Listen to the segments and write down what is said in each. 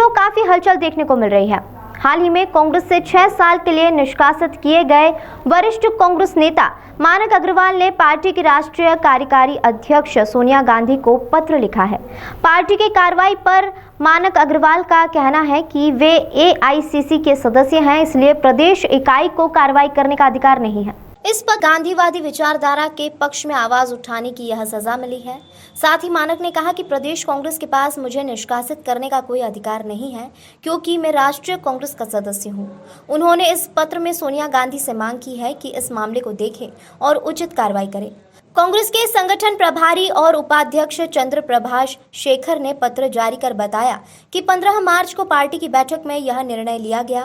दिनों काफी हलचल देखने को मिल रही है। हाल ही में कांग्रेस से 6 साल के लिए निष्कासित किए गए वरिष्ठ कांग्रेस नेता मानक अग्रवाल ने पार्टी की राष्ट्रीय कार्यकारी अध्यक्ष सोनिया गांधी को पत्र लिखा है। पार्टी की कार्रवाई पर मानक अग्रवाल का कहना है कि वे एआईसीसी के सदस्य हैं, इसलिए प्रदेश इकाई को कार्रवाई करने का अधिकार नहीं है। इस पर गांधीवादी विचारधारा के पक्ष में आवाज उठाने की यह सजा मिली है। साथ ही मानक ने कहा कि प्रदेश कांग्रेस के पास मुझे निष्कासित करने का कोई अधिकार नहीं है, क्योंकि मैं राष्ट्रीय कांग्रेस का सदस्य हूं। उन्होंने इस पत्र में सोनिया गांधी से मांग की है कि इस मामले को देखें और उचित कार्रवाई करें। कांग्रेस के संगठन प्रभारी और उपाध्यक्ष चंद्र प्रभाष शेखर ने पत्र जारी कर बताया कि 15 मार्च को पार्टी की बैठक में यह निर्णय लिया गया।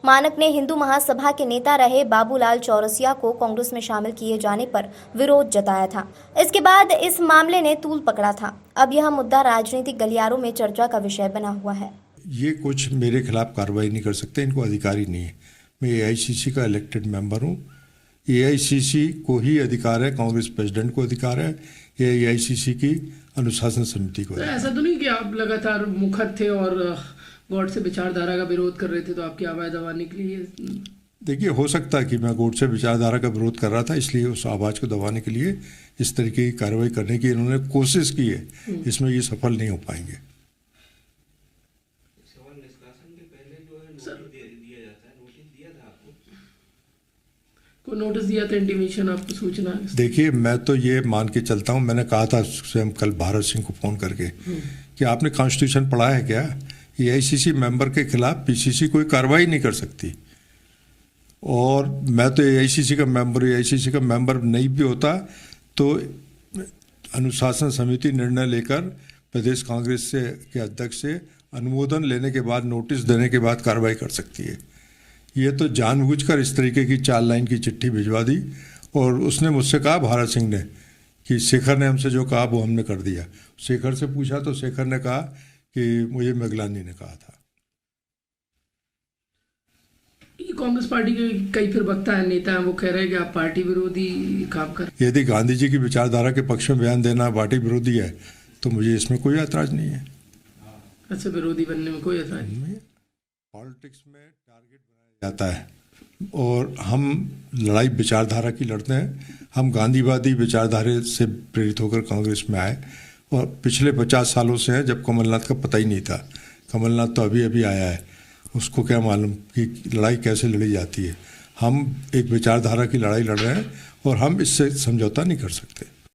मानक ने हिंदू महासभा के नेता रहे बाबूलाल चौरसिया को कांग्रेस में शामिल किए जाने पर विरोध जताया था। इसके बाद इस मामले ने तूल पकड़ा था। अब यह मुद्दा राजनीतिक गलियारों में चर्चा का विषय बना हुआ है। ये कुछ मेरे खिलाफ कार्रवाई नहीं कर सकते, इनको अधिकार ही नहीं है। मैं एआईसीसी का इलेक्टेड मेंबर हूँ। एआईसीसी को ही अधिकार है, कांग्रेस प्रेसिडेंट को अधिकार है, एआईसीसी की अनुशासन समिति को। तो ऐसा तो नहीं कि आप लगातार मुखर थे और गॉडसे विचारधारा का विरोध कर रहे थे, तो आपकी आवाज़ दबाने के लिए? देखिए, हो सकता है कि मैं गॉडसे विचारधारा का विरोध कर रहा था, इसलिए उस आवाज़ को दबाने के लिए इस तरीके की कार्रवाई करने की इन्होंने कोशिश की है। इसमें ये सफल नहीं हो पाएंगे। को नोटिस दिया था, इंटीमेशन, आपको सूचना? देखिए, मैं तो ये मान के चलता हूँ, मैंने कहा था स्वयं कल भारत सिंह को फ़ोन करके कि आपने कॉन्स्टिट्यूशन पढ़ा है क्या? एआईसीसी मेंबर के खिलाफ पीसीसी कोई कार्रवाई नहीं कर सकती। और मैं तो एआईसीसी का मेंबर नहीं भी होता तो अनुशासन समिति निर्णय लेकर प्रदेश कांग्रेस से के अध्यक्ष से अनुमोदन लेने के बाद, नोटिस देने के बाद कार्रवाई कर सकती है। ये तो जानबूझकर इस तरीके की 4 लाइन की चिट्ठी भिजवा दी। और उसने मुझसे कहा, भारत सिंह ने, कि शेखर ने हमसे जो कहा वो हमने कर दिया। शेखर से पूछा तो शेखर ने कहा कि मुझे मेघलानी ने कहा था। कांग्रेस पार्टी के कई फिर वक्ता है, नेता हैं, वो कह रहे हैं कि आप पार्टी विरोधी काम कर। यदि गांधी जी की विचारधारा के पक्ष में बयान देना पार्टी विरोधी है तो मुझे इसमें कोई ऐतराज नहीं है। अच्छा, विरोधी बनने में कोई ऐतराज नहीं? पॉलिटिक्स में टारगेट बनाया जाता है और हम लड़ाई विचारधारा की लड़ते हैं। हम गांधीवादी विचारधारा से प्रेरित होकर कांग्रेस में आए और पिछले 50 सालों से हैं, जब कमलनाथ का पता ही नहीं था। कमलनाथ तो अभी अभी आया है, उसको क्या मालूम कि लड़ाई कैसे लड़ी जाती है। हम एक विचारधारा की लड़ाई लड़ रहे हैं और हम इससे समझौता नहीं कर सकते।